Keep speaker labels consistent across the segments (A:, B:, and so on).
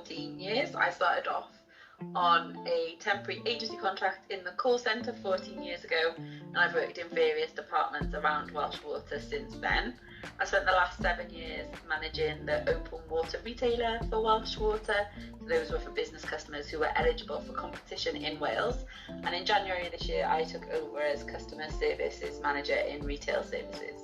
A: 14 years. I started off on a temporary agency contract in the call centre 14 years ago, and I've worked in various departments around Welsh Water since then. I spent the last 7 years managing the open water retailer for Welsh Water. So those were for business customers who were eligible for competition in Wales. And in January this year, I took over as customer services manager in retail services.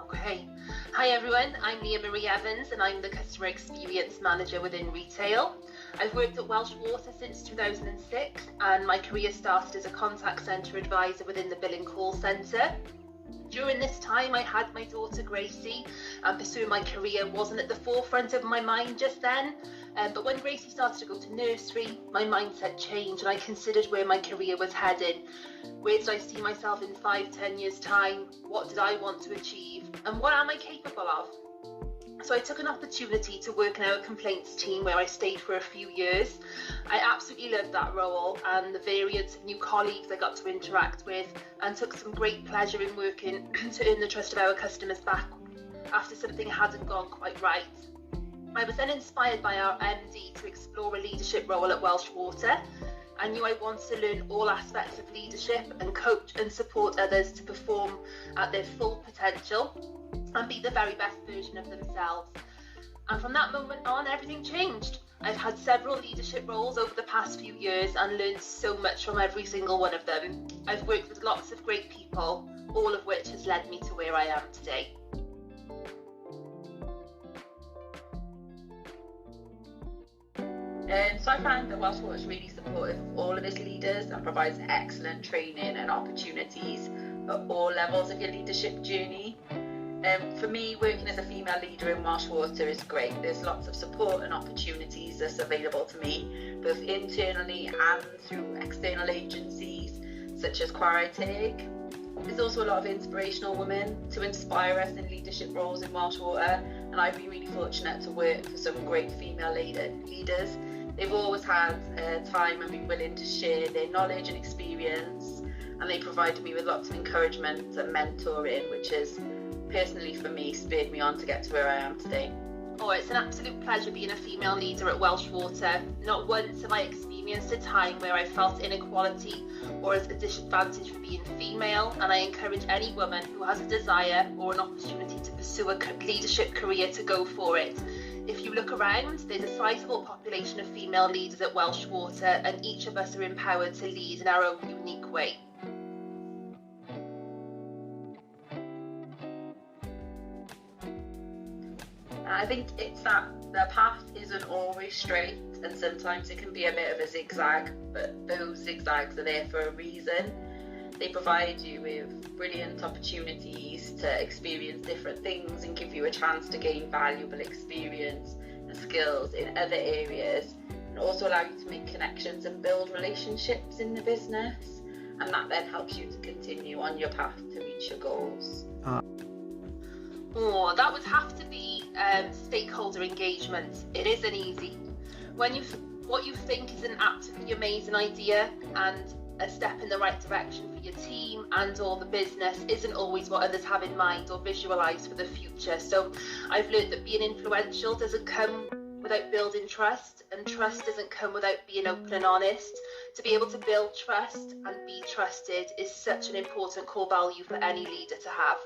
B: Okay. Hi everyone, I'm Leah Marie Evans and I'm the customer experience manager within retail. I've worked at Welsh Water since 2006 and my career started as a contact centre advisor within the billing call centre. During this time I had my daughter Gracie, and pursuing my career wasn't at the forefront of my mind just then, but when Gracie started to go to nursery, my mindset changed and I considered where my career was heading. Where did I see myself in 5-10 years time? What did I want to achieve? And what am I capable of? So I took an opportunity to work in our complaints team where I stayed for a few years. I absolutely loved that role and the various new colleagues I got to interact with, and took some great pleasure in working to earn the trust of our customers back after something hadn't gone quite right. I was then inspired by our MD to explore a leadership role at Welsh Water. I knew I wanted to learn all aspects of leadership and coach and support others to perform at their full potential and be the very best version of themselves. And from that moment on, everything changed. I've had several leadership roles over the past few years and learned so much from every single one of them. I've worked with lots of great people, all of which has led me to where I am today.
A: So I find that Welsh Water is really supportive of all of its leaders and provides excellent training and opportunities at all levels of your leadership journey. For me, working as a female leader in Welsh Water is great. There's lots of support and opportunities that's available to me, both internally and through external agencies such as Chwarae Teg. There's also a lot of inspirational women to inspire us in leadership roles in Welsh Water, and I've been really fortunate to work for some great female leaders. They've always had time and been willing to share their knowledge and experience, and they provided me with lots of encouragement and mentoring, which has personally for me spurred me on to get to where I am today.
B: Oh, it's an absolute pleasure being a female leader at Welsh Water. Not once have I experienced a time where I felt inequality or as a disadvantage for being female, and I encourage any woman who has a desire or an opportunity to pursue a leadership career to go for it. If you look around, there's a sizable population of female leaders at Welsh Water, and each of us are empowered to lead in our own unique way.
A: I think it's that the path isn't always straight, and sometimes it can be a bit of a zigzag, but those zigzags are there for a reason. They provide you with brilliant opportunities to experience different things and give you a chance to gain valuable experience and skills in other areas, and also allow you to make connections and build relationships in the business, and that then helps you to continue on your path to reach your goals.
B: Oh, that would have to be stakeholder engagement. It isn't easy. When what you think is an absolutely amazing idea and a step in the right direction for your team and or the business isn't always what others have in mind or visualise for the future. So I've learned that being influential doesn't come without building trust, and trust doesn't come without being open and honest. To be able to build trust and be trusted is such an important core value for any leader to have.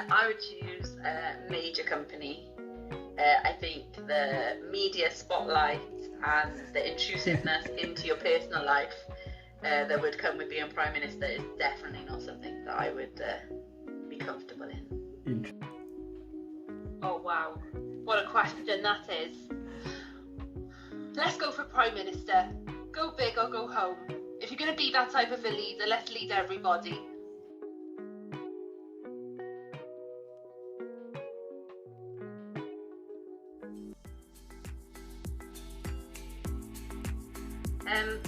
A: I would choose a major company. I think the media spotlight and the intrusiveness into your personal life that would come with being Prime Minister is definitely not something that I would be comfortable in.
B: Oh wow, what a question that is. Let's go for Prime Minister. Go big or go home. If you're going to be that type of a leader, let's lead everybody.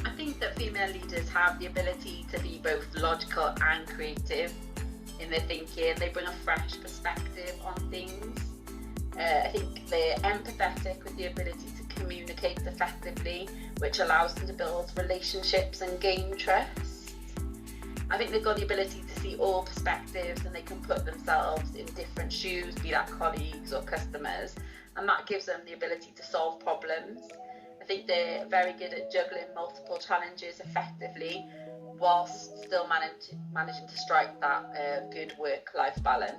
A: I think that female leaders have the ability to be both logical and creative in their thinking. They bring a fresh perspective on things. I think they're empathetic with the ability to communicates effectively, which allows them to build relationships and gain trust. I think they've got the ability to see all perspectives and they can put themselves in different shoes, be that colleagues or customers, and that gives them the ability to solve problems. I think they're very good at juggling multiple challenges effectively whilst still managing to strike that good work-life balance.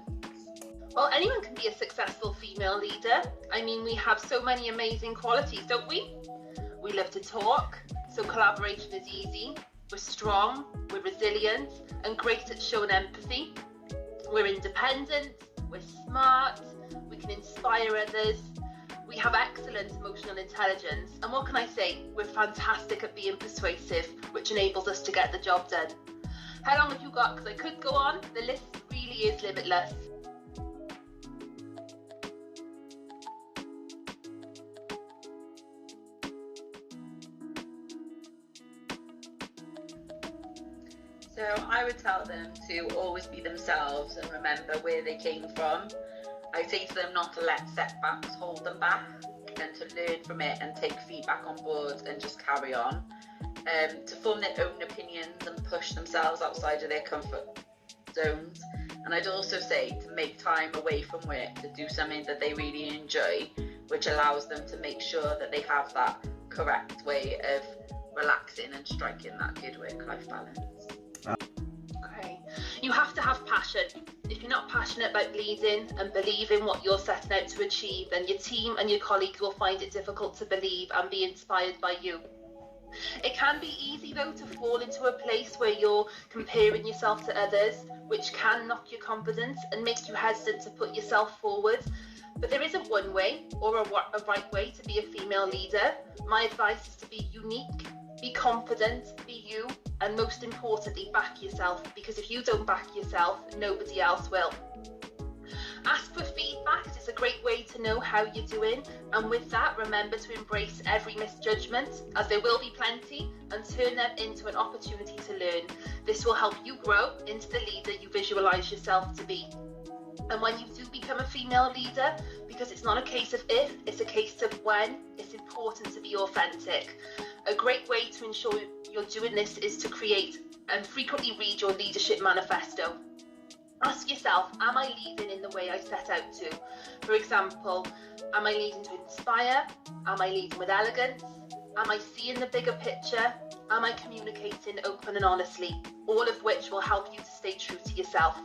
B: Well, anyone can be a successful female leader. I mean, we have so many amazing qualities, don't we? We love to talk, so collaboration is easy. We're strong, we're resilient, and great at showing empathy. We're independent, we're smart, we can inspire others. We have excellent emotional intelligence, and what can I say? We're fantastic at being persuasive, which enables us to get the job done. How long have you got? Because I could go on. The list really is limitless.
A: So I would tell them to always be themselves and remember where they came from. I say to them not to let setbacks hold them back and to learn from it and take feedback on board and just carry on. To form their own opinions and push themselves outside of their comfort zones. And I'd also say to make time away from work to do something that they really enjoy, which allows them to make sure that they have that correct way of relaxing and striking that good work-life balance.
B: Okay, you have to have passion. If you're not passionate about leading and believe in what you're setting out to achieve, then your team and your colleagues will find it difficult to believe and be inspired by you. It can be easy though to fall into a place where you're comparing yourself to others, which can knock your confidence and make you hesitant to put yourself forward. But there isn't one way or a right way to be a female leader. My advice is to be unique, be confident, be you, and most importantly, back yourself, because if you don't back yourself, nobody else will. Ask for feedback. It's a great way to know how you're doing, and with that, remember to embrace every misjudgment, as there will be plenty, and turn them into an opportunity to learn. This will help you grow into the leader you visualize yourself to be. And when you do become a female leader, because it's not a case of if, it's a case of when, it's important to be authentic. A great way to ensure you're doing this is to create and frequently read your leadership manifesto. Ask yourself, am I leading in the way I set out to? For example, am I leading to inspire? Am I leading with elegance? Am I seeing the bigger picture? Am I communicating open and honestly? All of which will help you to stay true to yourself.